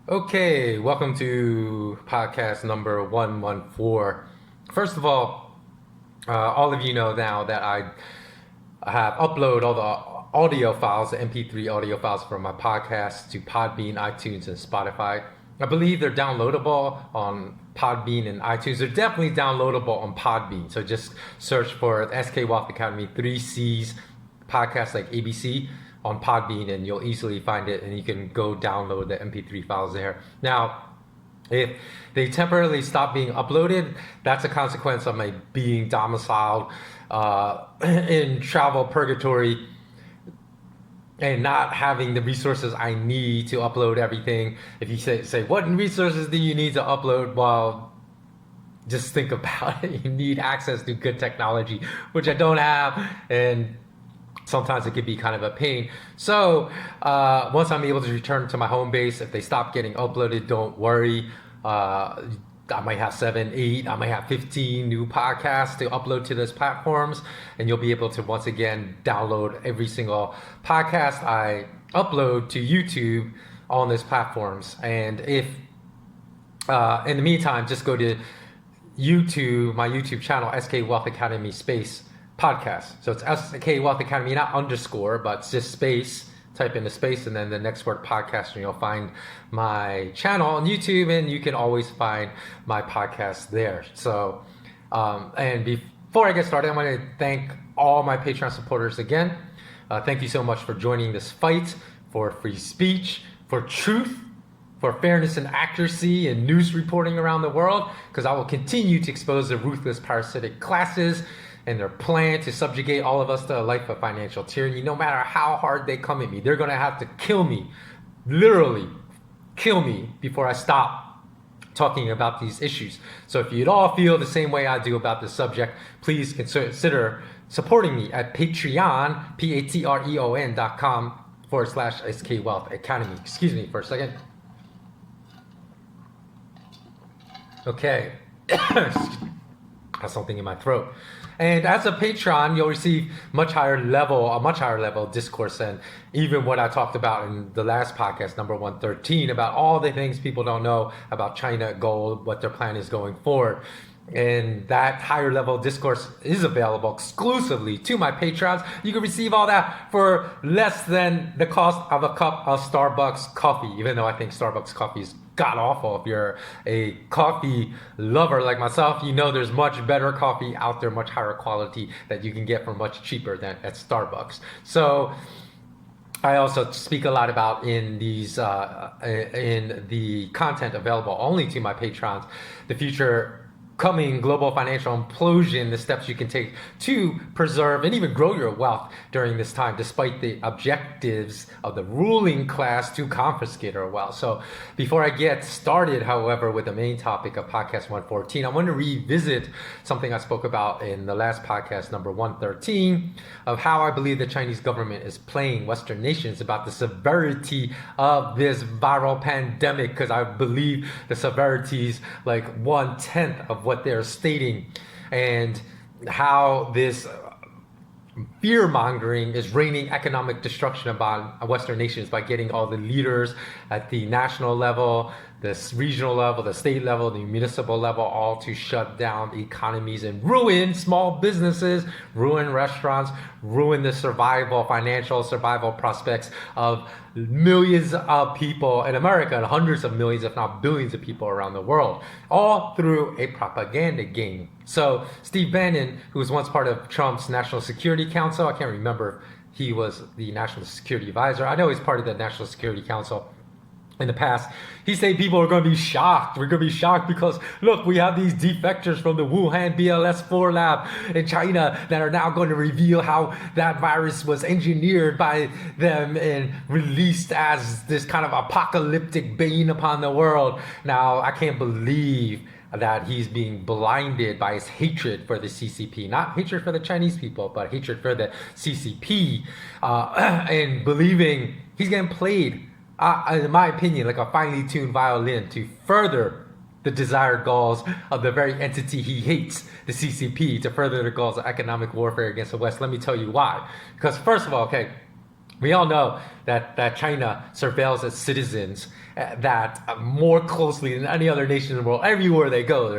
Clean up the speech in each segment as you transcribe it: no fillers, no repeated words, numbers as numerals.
Okay, welcome to podcast number 114. First of all of you know now that I have uploaded all the audio files, the MP3 audio files from my podcast to Podbean, iTunes, and Spotify. I believe they're downloadable on Podbean and iTunes. They're definitely downloadable on Podbean. So just search for SK Wealth Academy 3Cs podcast like ABC on Podbean and you'll easily find it, and you can go download the MP3 files there. Now, if they temporarily stop being uploaded, that's a consequence of my being domiciled in travel purgatory and not having the resources I need to upload everything. If you say what resources do you need to upload? Well, just think about it. You need access to good technology, which I don't have, and sometimes it could be kind of a pain. So once I'm able to return to my home base, if they stop getting uploaded, don't worry. I might have 7, 8, I might have 15 new podcasts to upload to those platforms, and you'll be able to once again download every single podcast I upload to YouTube on those platforms. And if in the meantime, just go to YouTube, my YouTube channel, SK Wealth Academy space podcast. So it's SK Wealth Academy, not underscore, but it's just space. Type in the space and then the next word podcast, and you'll find my channel on YouTube, and you can always find my podcast there. So, and before I get started, I want to thank all my Patreon supporters again. Thank you so much for joining this fight for free speech, for truth, for fairness and accuracy in news reporting around the world, because I will continue to expose the ruthless parasitic classes and their plan to subjugate all of us to a life of financial tyranny. No matter how hard they come at me, they're gonna have to kill me, literally kill me, before I stop talking about these issues. So if you'd all feel the same way I do about this subject, please consider supporting me at Patreon, patreon.com/SK Wealth Academy. Excuse me for a second. Okay. Has something in my throat. And as a patron, you'll receive a much higher level of discourse than even what I talked about in the last podcast, number 113, about all the things people don't know about China, gold, what their plan is going forward. And that higher level discourse is available exclusively to my patrons. You can receive all that for less than the cost of a cup of Starbucks coffee, even though I think Starbucks coffee is god awful. If you're a coffee lover like myself, you know there's much better coffee out there, much higher quality, that you can get for much cheaper than at Starbucks. So I also speak a lot about in these in the content available only to my patrons, the future coming global financial implosion, the steps you can take to preserve and even grow your wealth during this time, despite the objectives of the ruling class to confiscate our wealth. So before I get started, however, with the main topic of podcast 114, I want to revisit something I spoke about in the last podcast, number 113, of how I believe the Chinese government is playing Western nations about the severity of this viral pandemic, because I believe the severity is like 1/10 of what they're stating, and how this fear-mongering is raining economic destruction upon Western nations by getting all the leaders at the national level, the regional level, the state level, the municipal level, all to shut down economies and ruin small businesses, ruin restaurants, ruin the financial survival prospects of millions of people in America and hundreds of millions, if not billions of people around the world, all through a propaganda game. So Steve Bannon, who was once part of Trump's National Security Council, I can't remember if he was the National Security Advisor. I know he's part of the National Security Council in the past. He said people are going to be shocked. We're going to be shocked because, look, we have these defectors from the Wuhan BLS-4 lab in China that are now going to reveal how that virus was engineered by them and released as this kind of apocalyptic bane upon the world. Now, I can't believe that he's being blinded by his hatred for the CCP, not hatred for the Chinese people, but hatred for the CCP, and believing he's getting played, in my opinion, like a finely tuned violin to further the desired goals of the very entity he hates, the CCP, to further the goals of economic warfare against the West. Let me tell you why. Because first of all, okay, We all know that China surveils its citizens that more closely than any other nation in the world. Everywhere they go,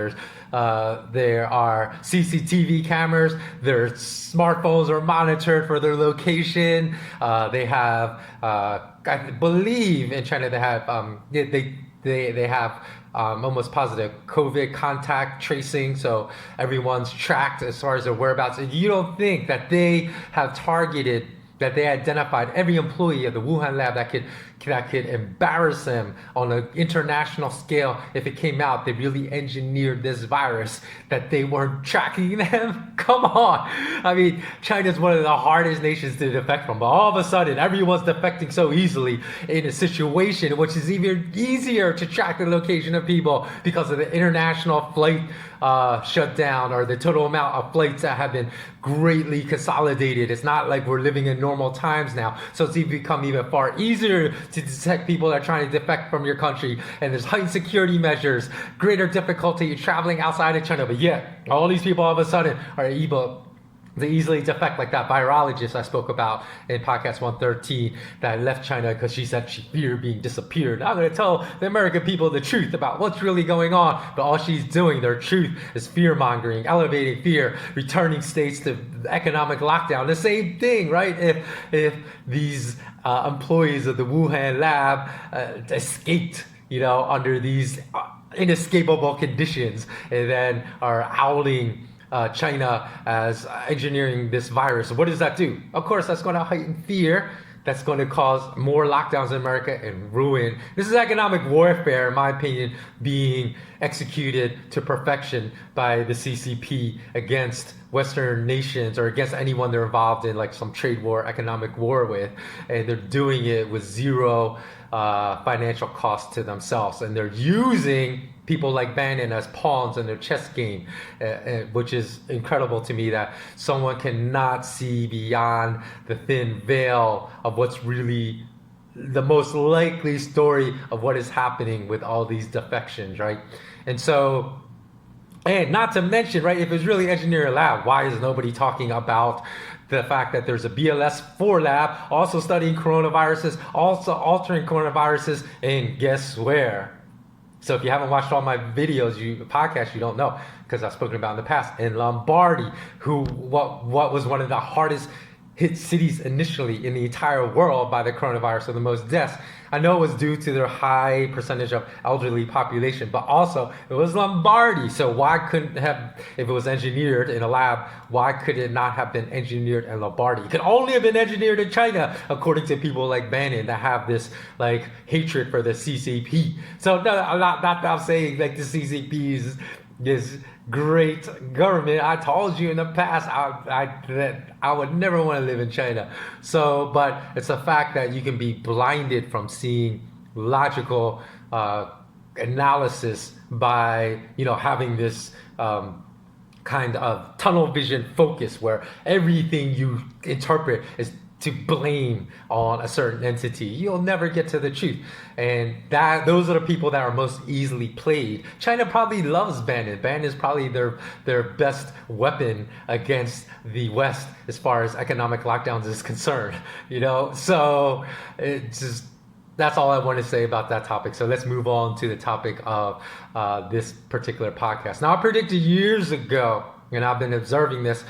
there are CCTV cameras. Their smartphones are monitored for their location. They have, I believe, in China they have they have almost positive COVID contact tracing, so everyone's tracked as far as their whereabouts. And you don't think that they have targeted, that they identified every employee of the Wuhan lab that could embarrass them on an international scale if it came out they really engineered this virus, that they weren't tracking them? Come on. I mean, China's one of the hardest nations to defect from, but all of a sudden everyone's defecting so easily in a situation which is even easier to track the location of people because of the international flight shutdown, or the total amount of flights that have been greatly consolidated. It's not like we're living in normal times now, so it's become even far easier to detect people that are trying to defect from your country, and there's heightened security measures, greater difficulty traveling outside of China, but yet all these people all of a sudden are able to easily defect, like that virologist I spoke about in podcast 113 that left China because she said she feared being disappeared. I'm going to tell the American people the truth about what's really going on, but all she's doing, their truth, is fear mongering, elevating fear, returning states to economic lockdown. The same thing, right? If these employees of the Wuhan lab escaped, under these inescapable conditions, and then are outing China as engineering this virus. What does that do? Of course, that's going to heighten fear. That's going to cause more lockdowns in America and ruin. This is economic warfare, in my opinion, being executed to perfection by the CCP against Western nations, or against anyone they're involved in, like some trade war, economic war with. And they're doing it with zero financial cost to themselves. And they're using people like Bannon as pawns in their chess game, which is incredible to me, that someone cannot see beyond the thin veil of what's really the most likely story of what is happening with all these defections, right? And so, and not to mention, right, if it's really engineering lab, why is nobody talking about the fact that there's a BLS-4 lab also studying coronaviruses, also altering coronaviruses, and guess where? So if you haven't watched all my videos, podcasts, you don't know, because I've spoken about in the past. In Lombardy, what was one of the hardest hit cities initially in the entire world by the coronavirus, so the most deaths. I know it was due to their high percentage of elderly population, but also it was Lombardy. So why couldn't have, if it was engineered in a lab, why could it not have been engineered in Lombardy? It could only have been engineered in China, according to people like Bannon that have this like hatred for the CCP. So no, I'm saying like the CCP is this great government. I told you in the past that I would never want to live in China. So, but it's a fact that you can be blinded from seeing logical analysis by having this kind of tunnel vision focus where everything you interpret is to blame on a certain entity. You'll never get to the truth. And those are the people that are most easily played. China probably loves Bannon. Bannon is probably their best weapon against the West as far as economic lockdowns is concerned. So it's just, that's all I want to say about that topic. So let's move on to the topic of this particular podcast. Now, I predicted years ago, and I've been observing this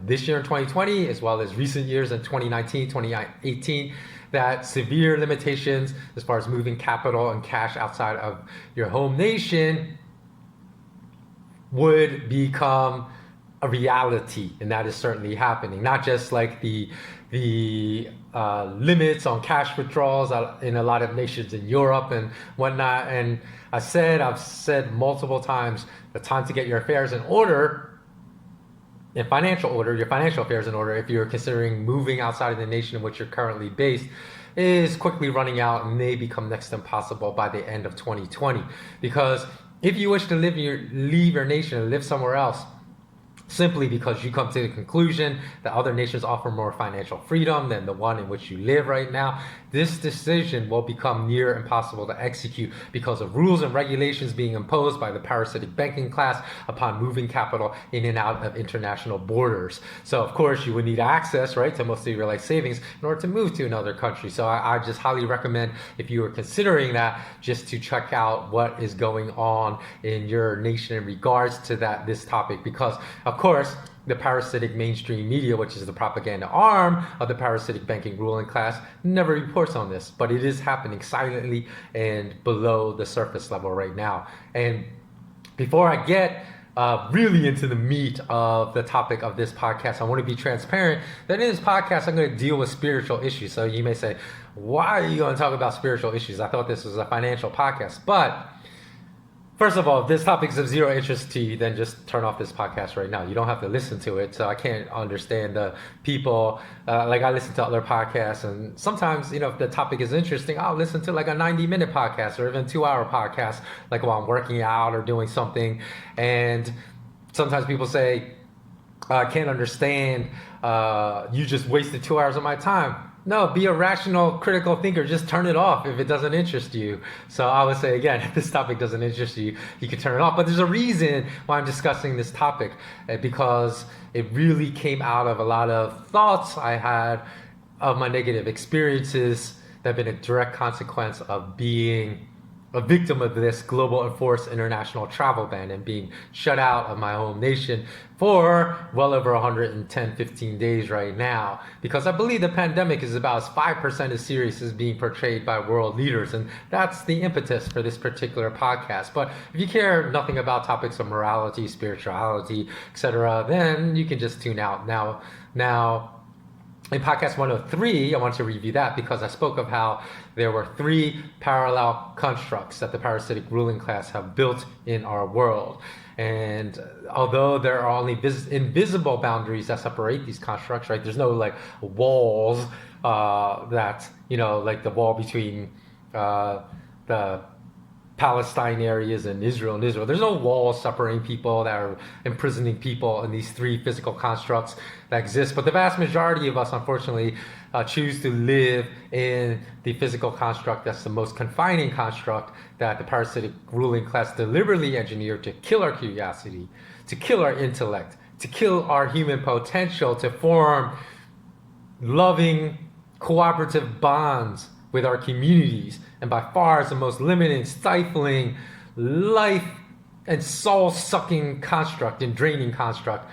this year in 2020, as well as recent years in 2019, 2018, that severe limitations as far as moving capital and cash outside of your home nation would become a reality, and that is certainly happening. Not just like the limits on cash withdrawals in a lot of nations in Europe and whatnot. And I've said multiple times, the time to get your affairs in order, your financial affairs in order, if you're considering moving outside of the nation in which you're currently based, is quickly running out and may become next to impossible by the end of 2020. Because if you wish to leave your nation and live somewhere else, simply because you come to the conclusion that other nations offer more financial freedom than the one in which you live right now, this decision will become near impossible to execute because of rules and regulations being imposed by the parasitic banking class upon moving capital in and out of international borders. So of course you would need access, right, to most of your life savings in order to move to another country. So I just highly recommend, if you are considering that, just to check out what is going on in your nation in regards to this topic, because of course the parasitic mainstream media, which is the propaganda arm of the parasitic banking ruling class, never reports on this, but it is happening silently and below the surface level right now. And before I get really into the meat of the topic of this podcast, I want to be transparent that in this podcast I'm going to deal with spiritual issues. So you may say, why are you going to talk about spiritual issues? I thought this was a financial podcast. But first of all, if this topic is of zero interest to you, then just turn off this podcast right now. You don't have to listen to it. So I can't understand the people. Like I listen to other podcasts, and sometimes, if the topic is interesting, I'll listen to like a 90-minute podcast or even 2-hour podcast, like while I'm working out or doing something. And sometimes people say, I can't understand. You just wasted 2 hours of my time. No, be a rational, critical thinker. Just turn it off if it doesn't interest you. So I would say, again, if this topic doesn't interest you, you can turn it off. But there's a reason why I'm discussing this topic, because it really came out of a lot of thoughts I had of my negative experiences that have been a direct consequence of being a victim of this global enforced international travel ban and being shut out of my home nation for well over 110-15 days right now, because I believe the pandemic is about 5% as serious as being portrayed by world leaders, and that's the impetus for this particular podcast. But if you care nothing about topics of morality, spirituality, etc., then you can just tune out. Now in podcast 103, I want to review that because I spoke of how there were 3 parallel constructs that the parasitic ruling class have built in our world. And although there are only invisible boundaries that separate these constructs, right? There's no like walls that, like the wall between the Palestine areas and Israel. There's no walls separating people that are imprisoning people in these 3 physical constructs that exist. But the vast majority of us, unfortunately, choose to live in the physical construct that's the most confining construct that the parasitic ruling class deliberately engineered to kill our curiosity, to kill our intellect, to kill our human potential, to form loving, cooperative bonds with our communities, and by far is the most limiting, stifling, life and soul-sucking construct and draining construct.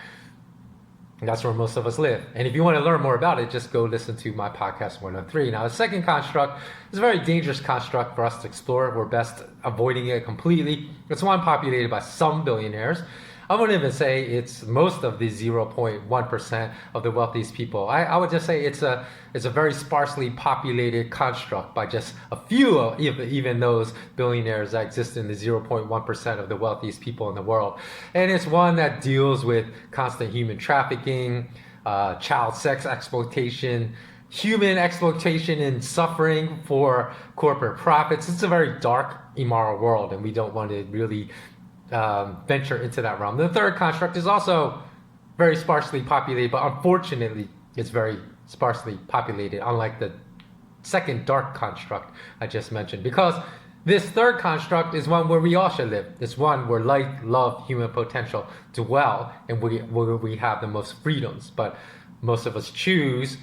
And that's where most of us live. And if you want to learn more about it, just go listen to my podcast 103. Now, the second construct is a very dangerous construct for us to explore. We're best avoiding it completely. It's one populated by some billionaires. I wouldn't even say it's most of the 0.1% of the wealthiest people. I would just say it's a very sparsely populated construct by just a few of even those billionaires that exist in the 0.1% of the wealthiest people in the world. And it's one that deals with constant human trafficking, child sex exploitation, human exploitation and suffering for corporate profits. It's a very dark, immoral world, and we don't want to really venture into that realm. The third construct is also very sparsely populated, but unfortunately it's very sparsely populated, unlike the second dark construct I just mentioned, because this third construct is one where we all should live. It's one where light, love, human potential dwell, and where we have the most freedoms. But most of us choose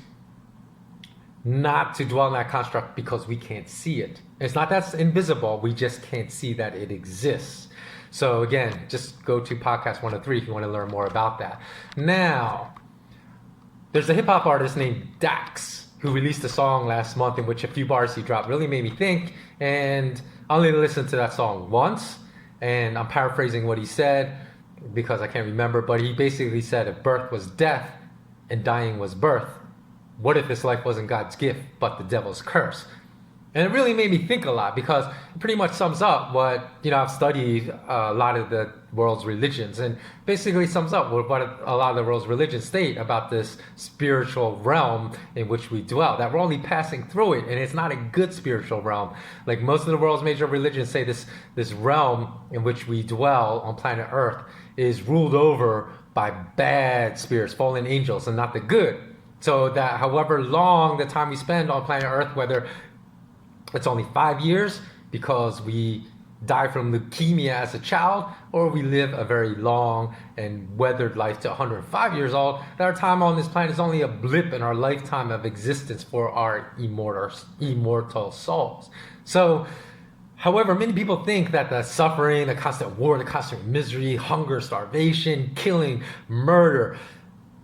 not to dwell in that construct because we can't see it. It's not that it's invisible, we just can't see that it exists. So again, just go to podcast 103 if you want to learn more about that. Now, there's a hip hop artist named Dax who released a song last month in which a few bars he dropped really made me think, and I only listened to that song once, and I'm paraphrasing what he said because I can't remember, but he basically said, if birth was death and dying was birth, what if this life wasn't God's gift but the devil's curse? And it really made me think a lot, because it pretty much sums up what, I've studied a lot of the world's religions, and basically sums up what a lot of the world's religions state about this spiritual realm in which we dwell, that we're only passing through it, and it's not a good spiritual realm. Like most of the world's major religions say, this realm in which we dwell on planet Earth is ruled over by bad spirits, fallen angels, and not the good. So that however long the time we spend on planet Earth, whether it's only 5 years because we die from leukemia as a child, or we live a very long and weathered life to 105 years old, that our time on this planet is only a blip in our lifetime of existence for our immortal souls. So, however, many people think that the suffering, the constant war, the constant misery, hunger, starvation, killing, murder,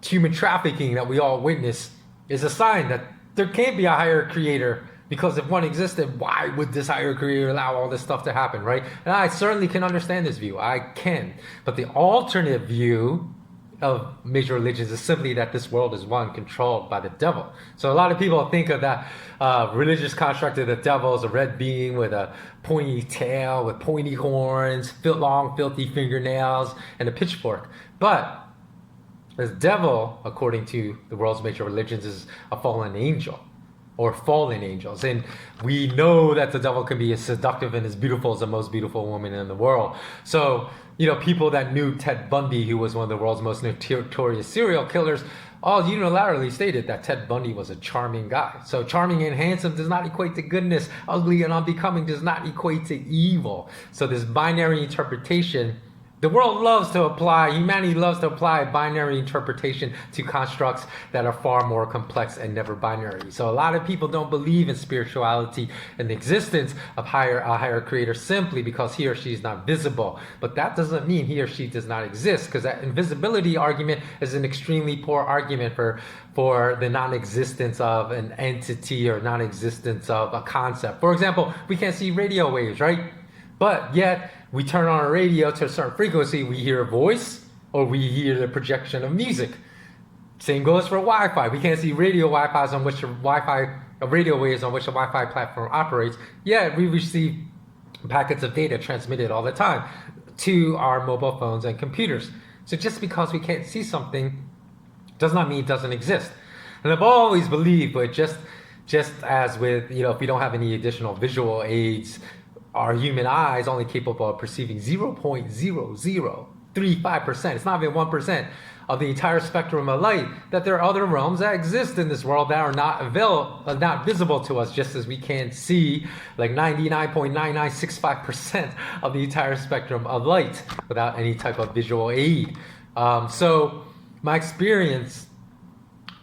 human trafficking that we all witness is a sign that there can't be a higher creator. Because if one existed, why would this higher creator allow all this stuff to happen, right? And I certainly can understand this view. I can. But the alternate view of major religions is simply that this world is one controlled by the devil. So a lot of people think of that religious construct of the devil as a red being with a pointy tail, with pointy horns, long, filthy fingernails, and a pitchfork. But the devil, according to the world's major religions, is a fallen angel. Or fallen angels. And we know that the devil can be as seductive and as beautiful as the most beautiful woman in the world. So, people that knew Ted Bundy, who was one of the world's most notorious serial killers, all unilaterally stated that Ted Bundy was a charming guy. So charming and handsome does not equate to goodness. Ugly and unbecoming does not equate to evil. So this binary interpretation, the world loves to apply, humanity loves to apply binary interpretation to constructs that are far more complex and never binary. So a lot of people don't believe in spirituality and the existence of a higher creator simply because he or she is not visible. But that doesn't mean he or she does not exist, because that invisibility argument is an extremely poor argument for the non-existence of an entity or non-existence of a concept. For example, we can't see radio waves, right? But yet, we turn on a radio to a certain frequency, we hear a voice, or we hear the projection of music. Same goes for Wi-Fi. We can't see radio Wi-Fi's on which radio waves on which a Wi-Fi platform operates. Yet, we receive packets of data transmitted all the time to our mobile phones and computers. So just because we can't see something does not mean it doesn't exist. And I've always believed, but just as with, if we don't have any additional visual aids, our human eye is only capable of perceiving 0.0035%, it's not even 1% of the entire spectrum of light, that there are other realms that exist in this world that are not visible to us, just as we can't see like 99.9965% of the entire spectrum of light without any type of visual aid. So my experience,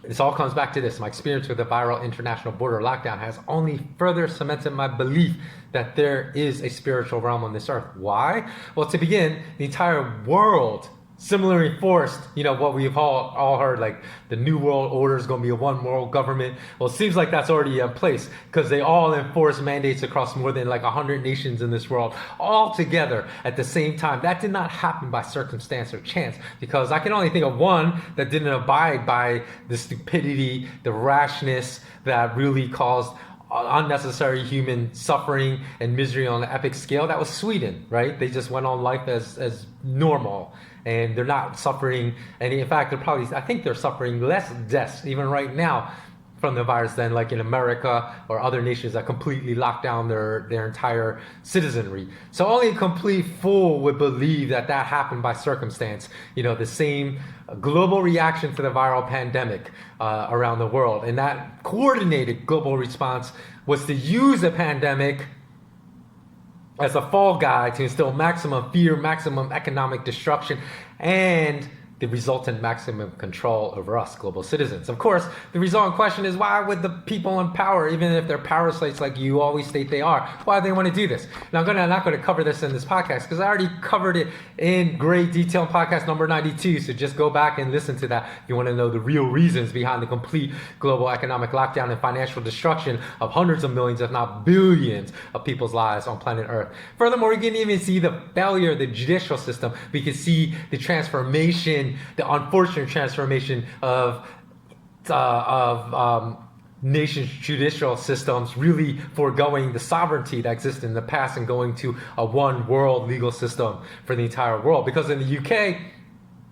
this all comes back to this. My experience with the viral international border lockdown has only further cemented my belief that there is a spiritual realm on this earth. Why? Well, to begin, the entire world similarly enforced, what we've all heard, like the New World Order is going to be a one world government. Well, it seems like that's already in place because they all enforce mandates across more than 100 nations in this world, all together at the same time. That did not happen by circumstance or chance, because I can only think of one that didn't abide by the stupidity, the rashness that really caused unnecessary human suffering and misery on an epic scale. That was Sweden, right? They just went on life as normal, and they're not suffering any. In fact, I think they're suffering less deaths even right now from the virus than in America or other nations that completely lock down their entire citizenry. So only a complete fool would believe that happened by circumstance. The same global reaction to the viral pandemic around the world. And that coordinated global response was to use the pandemic as a fall guy to instill maximum fear, maximum economic destruction, and the resultant maximum control over us, global citizens. Of course, the resultant question is, why would the people in power, even if they're parasites like you always state they are, why do they want to do this? Now, I'm not going to cover this in this podcast because I already covered it in great detail in podcast number 92, so just go back and listen to that if you want to know the real reasons behind the complete global economic lockdown and financial destruction of hundreds of millions, if not billions, of people's lives on planet Earth. Furthermore, we can even see the failure of the judicial system. We can see the transformation, the unfortunate transformation of nations' judicial systems really foregoing the sovereignty that existed in the past and going to a one world legal system for the entire world. Because in the UK,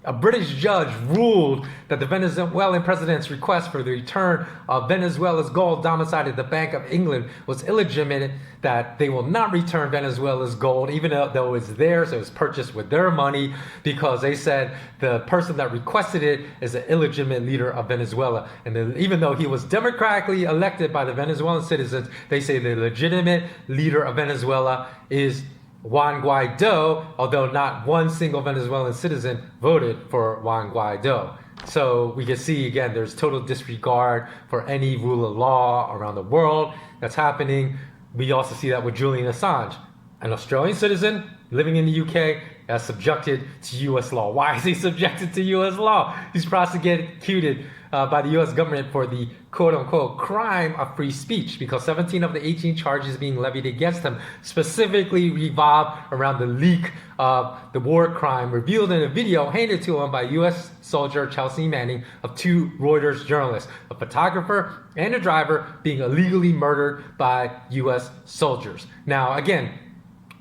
A British judge ruled that the Venezuelan president's request for the return of Venezuela's gold domiciled at the Bank of England was illegitimate, that they will not return Venezuela's gold, even though it's theirs, it was purchased with their money, because they said the person that requested it is an illegitimate leader of Venezuela. And even though he was democratically elected by the Venezuelan citizens, they say the legitimate leader of Venezuela is Juan Guaido, although not one single Venezuelan citizen voted for Juan Guaido. So we can see, again, there's total disregard for any rule of law around the world that's happening. We also see that with Julian Assange, an Australian citizen living in the UK, as subjected to U.S. law. Why is he subjected to U.S. law? He's prosecuted by the U.S. government for the quote-unquote crime of free speech, because 17 of the 18 charges being levied against him specifically revolve around the leak of the war crime revealed in a video handed to him by U.S. soldier Chelsea Manning of two Reuters journalists, a photographer and a driver, being illegally murdered by U.S. soldiers. Now, again,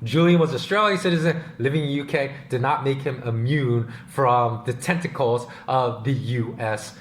Julian was an Australian citizen living in the UK, did not make him immune from the tentacles of the US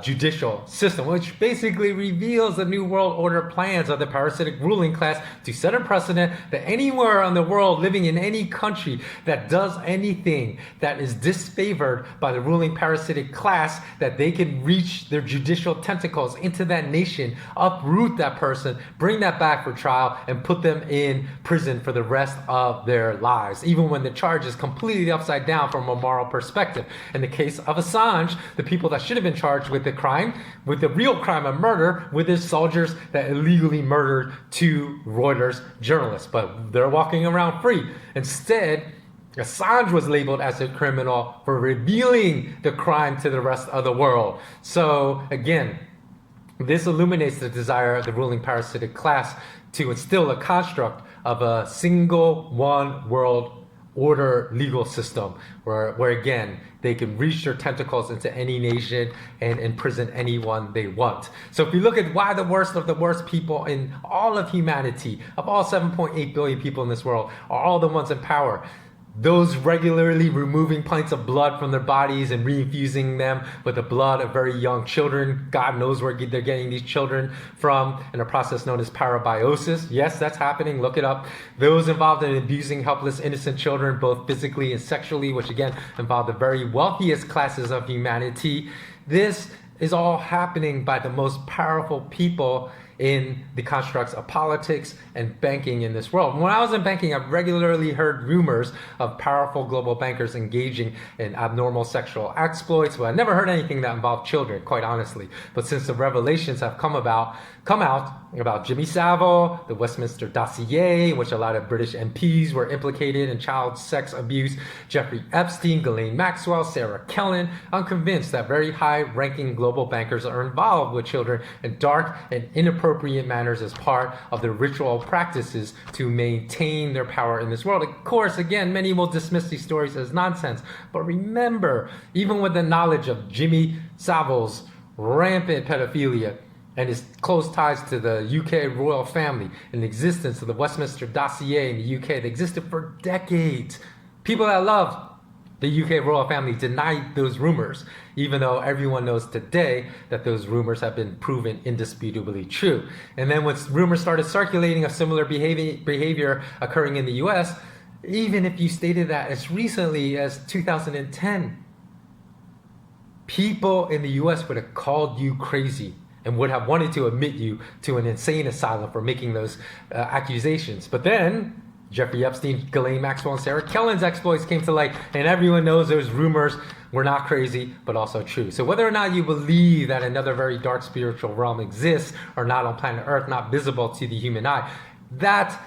judicial system, which basically reveals the New World Order plans of the parasitic ruling class to set a precedent that anywhere in the world, living in any country that does anything that is disfavored by the ruling parasitic class, that they can reach their judicial tentacles into that nation, uproot that person, bring that back for trial, and put them in prison for the rest of their lives, even when the charge is completely upside down from a moral perspective. In the case of Assange, the people that should have been charged with the crime, with the real crime of murder, with his soldiers that illegally murdered two Reuters journalists, but they're walking around free. Instead, Assange was labeled as a criminal for revealing the crime to the rest of the world. So again, this illuminates the desire of the ruling parasitic class to instill a construct of a single one world order legal system where again they can reach their tentacles into any nation and imprison anyone they want. So if you look at why the worst of the worst people in all of humanity, of all 7.8 billion people in this world, are all the ones in power, those regularly removing pints of blood from their bodies and reinfusing them with the blood of very young children. God knows where they're getting these children from in a process known as parabiosis. Yes, that's happening. Look it up. Those involved in abusing helpless, innocent children, both physically and sexually, which again involve the very wealthiest classes of humanity. This is all happening by the most powerful people in the constructs of politics and banking in this world. When I was in banking, I've regularly heard rumors of powerful global bankers engaging in abnormal sexual exploits, but I never heard anything that involved children, quite honestly. But since the revelations have come out about Jimmy Savile, the Westminster dossier, in which a lot of British MPs were implicated in child sex abuse, Jeffrey Epstein, Ghislaine Maxwell, Sarah Kellen, I'm convinced that very high-ranking global bankers are involved with children in dark and inappropriate manners as part of their ritual practices to maintain their power in this world. Of course, again, many will dismiss these stories as nonsense, but remember, even with the knowledge of Jimmy Savile's rampant pedophilia and his close ties to the UK royal family and the existence of the Westminster dossier in the UK that existed for decades, people that love the UK royal family denied those rumors, even though everyone knows today that those rumors have been proven indisputably true. And then when rumors started circulating of similar behavior occurring in the US, even if you stated that as recently as 2010, people in the US would have called you crazy and would have wanted to admit you to an insane asylum for making those accusations. But then Jeffrey Epstein, Ghislaine Maxwell, and Sarah Kellen's exploits came to light, and everyone knows those rumors were not crazy, but also true. So whether or not you believe that another very dark spiritual realm exists or not on planet Earth, not visible to the human eye, that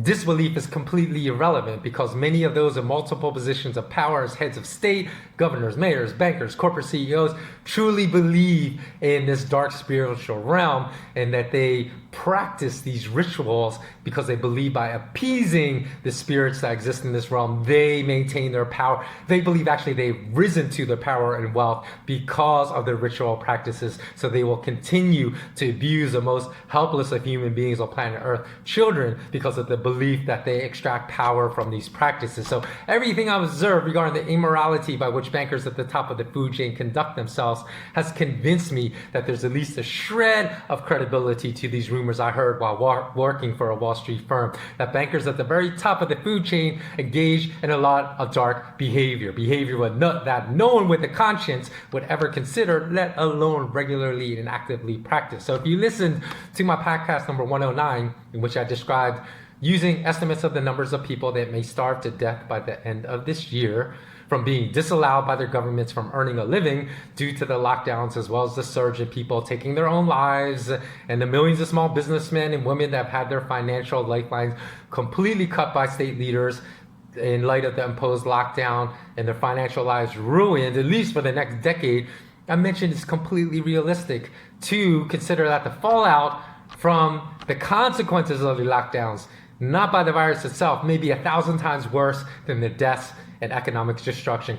disbelief is completely irrelevant, because many of those in multiple positions of power as heads of state, governors, mayors, bankers, corporate CEOs, truly believe in this dark spiritual realm, and that they practice these rituals because they believe by appeasing the spirits that exist in this realm, they maintain their power. They believe actually they've risen to their power and wealth because of their ritual practices, so they will continue to abuse the most helpless of human beings on planet Earth, children, because of the the belief that they extract power from these practices. So everything I've observed regarding the immorality by which bankers at the top of the food chain conduct themselves has convinced me that there's at least a shred of credibility to these rumors I heard while working for a Wall Street firm, that bankers at the very top of the food chain engage in a lot of dark behavior that no one with a conscience would ever consider, let alone regularly and actively practice. So if you listened to my podcast number 109, in which I described using estimates of the numbers of people that may starve to death by the end of this year from being disallowed by their governments from earning a living due to the lockdowns, as well as the surge in people taking their own lives and the millions of small businessmen and women that have had their financial lifelines completely cut by state leaders in light of the imposed lockdown and their financial lives ruined, at least for the next decade, I mentioned it's completely realistic to consider that the fallout from the consequences of the lockdowns, not by the virus itself, may be 1,000 times worse than the deaths and economic destruction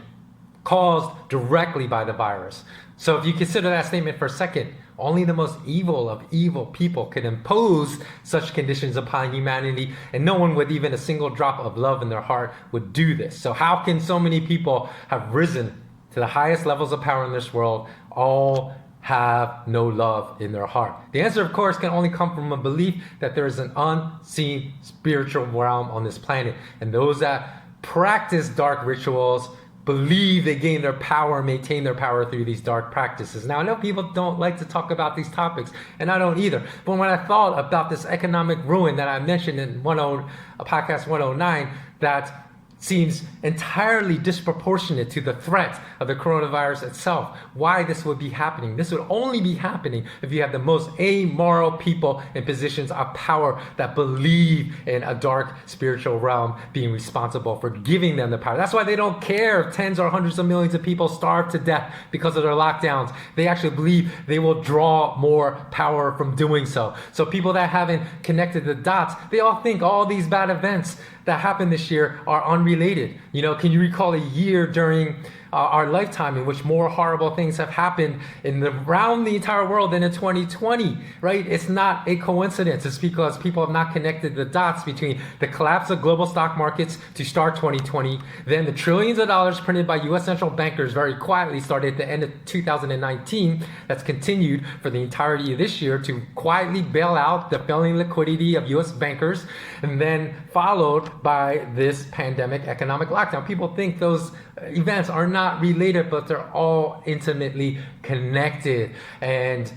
caused directly by the virus. So if you consider that statement for a second, only the most evil of evil people could impose such conditions upon humanity, and no one with even a single drop of love in their heart would do this. So how can so many people have risen to the highest levels of power in this world, all have no love in their heart? The answer, of course, can only come from a belief that there is an unseen spiritual realm on this planet, and those that practice dark rituals believe they gain their power, maintain their power through these dark practices. Now, I know people don't like to talk about these topics, and I don't either. But when I thought about this economic ruin that I mentioned in podcast 109, that seems entirely disproportionate to the threat of the coronavirus itself, why this would be happening. This would only be happening if you have the most amoral people in positions of power that believe in a dark spiritual realm being responsible for giving them the power. That's why they don't care if tens or hundreds of millions of people starve to death because of their lockdowns. They actually believe they will draw more power from doing so. So people that haven't connected the dots, they all think all these bad events that happened this year are unrelated. You know, can you recall a year during our lifetime in which more horrible things have happened around the entire world than in 2020, right? It's not a coincidence. It's because people have not connected the dots between the collapse of global stock markets to start 2020, then the trillions of dollars printed by US central bankers very quietly started at the end of 2019, that's continued for the entirety of this year to quietly bail out the failing liquidity of US bankers, and then followed by this pandemic economic lockdown. People think those events are not related, but they're all intimately connected. And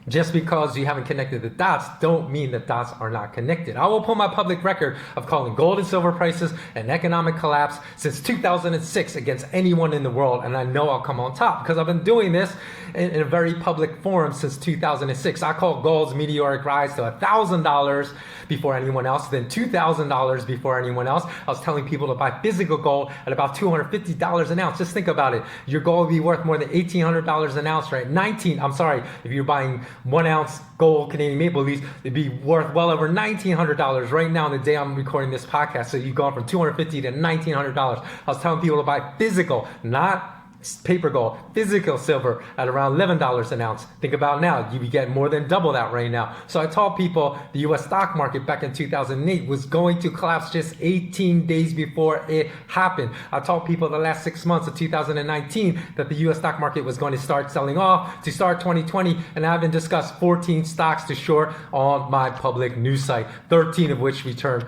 just because you haven't connected the dots don't mean the dots are not connected. I will put my public record of calling gold and silver prices an economic collapse since 2006 against anyone in the world, and I know I'll come on top because I've been doing this in a very public forum since 2006. I called gold's meteoric rise to $1,000 before anyone else, then $2,000 before anyone else. I was telling people to buy physical gold at about $250 an ounce. Just think about it. Your gold would be worth more than $1,800 an ounce, right? If you're buying 1 ounce gold Canadian maple leaves, it'd be worth well over $1,900 right now on the day I'm recording this podcast. So you've gone from $250 to $1,900. I was telling people to buy physical, not paper gold, physical silver at around $11 an ounce. Think about now, you get more than double that right now. So I told people the US stock market back in 2008 was going to collapse just 18 days before it happened. I told people the last 6 months of 2019 that the US stock market was going to start selling off to start 2020, and I haven't discussed 14 stocks to short on my public news site, 13 of which returned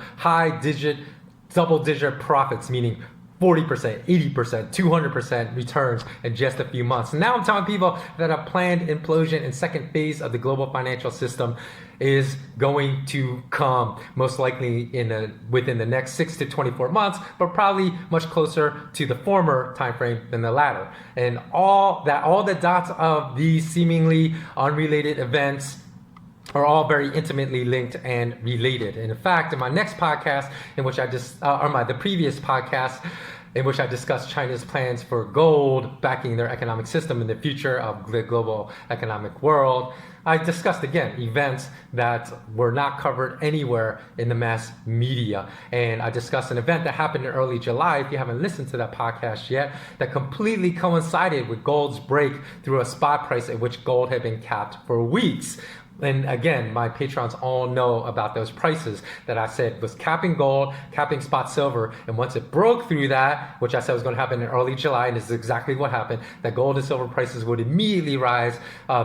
double-digit profits, meaning 40%, 80%, 200% returns in just a few months. Now I'm telling people that a planned implosion and second phase of the global financial system is going to come, most likely within the next 6 to 24 months, but probably much closer to the former time frame than the latter. And all the dots of these seemingly unrelated events are all very intimately linked and related. And in fact, in my next podcast, the previous podcast, in which I discussed China's plans for gold backing their economic system in the future of the global economic world, I discussed again events that were not covered anywhere in the mass media. And I discussed an event that happened in early July, if you haven't listened to that podcast yet, that completely coincided with gold's break through a spot price at which gold had been capped for weeks. And again, my patrons all know about those prices that I said was capping gold, capping spot silver. And once it broke through that, which I said was going to happen in early July, and this is exactly what happened, that gold and silver prices would immediately rise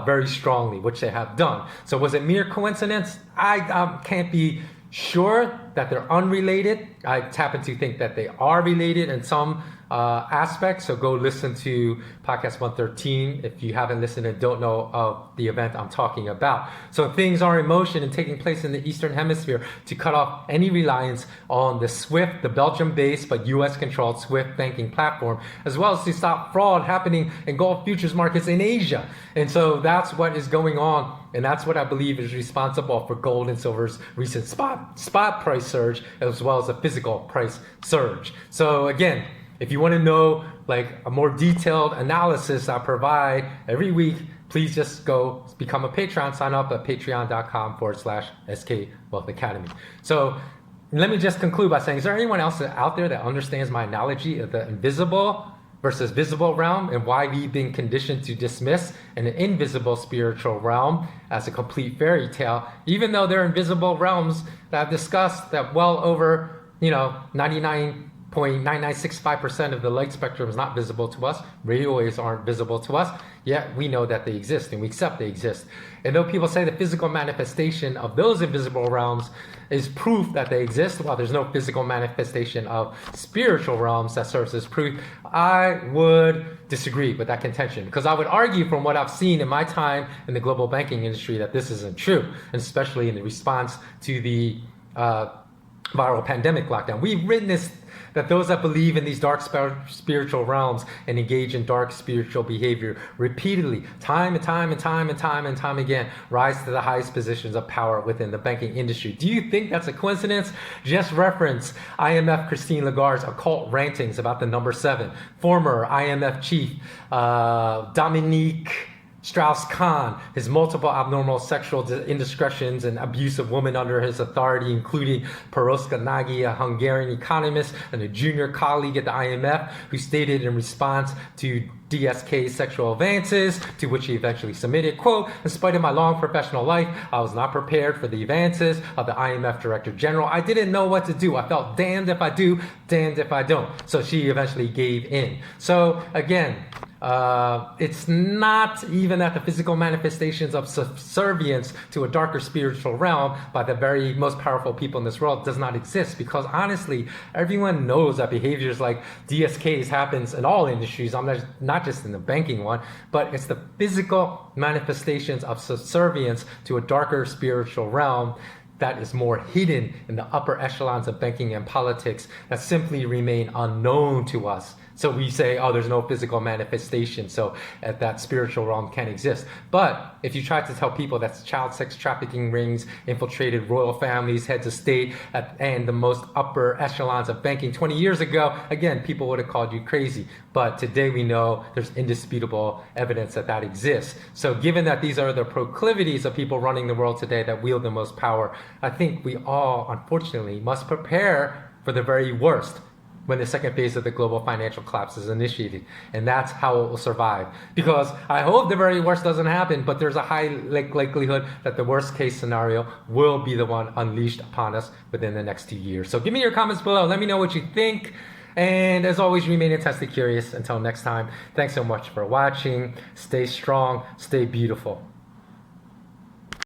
very strongly, which they have done. So was it mere coincidence? I can't be sure that they're unrelated. I happen to think that they are related in some aspects. So go listen to podcast 113 if you haven't listened and don't know of the event I'm talking about. So things are in motion and taking place in the Eastern Hemisphere to cut off any reliance on the SWIFT, the Belgium-based but US-controlled SWIFT banking platform, as well as to stop fraud happening in gold futures markets in Asia. And so that's what is going on. And that's what I believe is responsible for gold and silver's recent spot price surge, as well as a physical price surge. So again, if you want to know like a more detailed analysis I provide every week, please just go become a patron. Sign up at patreon.com/SK Wealth Academy. So let me just conclude by saying, is there anyone else out there that understands my analogy of the invisible versus visible realm and why we've been conditioned to dismiss an invisible spiritual realm as a complete fairy tale, even though there are invisible realms that I've discussed that well over, 99.9965% of the light spectrum is not visible to us. Radio waves aren't visible to us, yet we know that they exist and we accept they exist. And though people say the physical manifestation of those invisible realms is proof that they exist, while there's no physical manifestation of spiritual realms that serves as proof, I would disagree with that contention, because I would argue from what I've seen in my time in the global banking industry that this isn't true, and especially in the response to the viral pandemic lockdown. We've witnessed that those that believe in these dark spiritual realms and engage in dark spiritual behavior repeatedly, time and time again, rise to the highest positions of power within the banking industry. Do you think that's a coincidence? Just reference IMF Christine Lagarde's occult rantings about the number 7. Former IMF chief Dominique Strauss-Kahn, his multiple abnormal sexual indiscretions and abuse of women under his authority, including Peroska Nagy, a Hungarian economist and a junior colleague at the IMF, who stated in response to DSK's sexual advances, to which he eventually submitted, quote, "In spite of my long professional life, I was not prepared for the advances of the IMF Director General. I didn't know what to do. I felt damned if I do, damned if I don't." So she eventually gave in. So again, it's not even that the physical manifestations of subservience to a darker spiritual realm by the very most powerful people in this world does not exist, because honestly, everyone knows that behaviors like DSK's happens in all industries. I'm not just in the banking one, but it's the physical manifestations of subservience to a darker spiritual realm that is more hidden in the upper echelons of banking and politics that simply remain unknown to us. So we say, oh, there's no physical manifestation, so that spiritual realm can't exist. But if you try to tell people that child sex trafficking rings infiltrated royal families, heads of state, and the most upper echelons of banking 20 years ago, again, people would have called you crazy. But today we know there's indisputable evidence that exists. So given that these are the proclivities of people running the world today that wield the most power, I think we all, unfortunately, must prepare for the very worst when the second phase of the global financial collapse is initiated. And that's how it will survive. Because I hope the very worst doesn't happen, but there's a high likelihood that the worst case scenario will be the one unleashed upon us within the next 2 years. So give me your comments below. Let me know what you think. And as always, remain intensely curious. Until next time, thanks so much for watching. Stay strong, stay beautiful.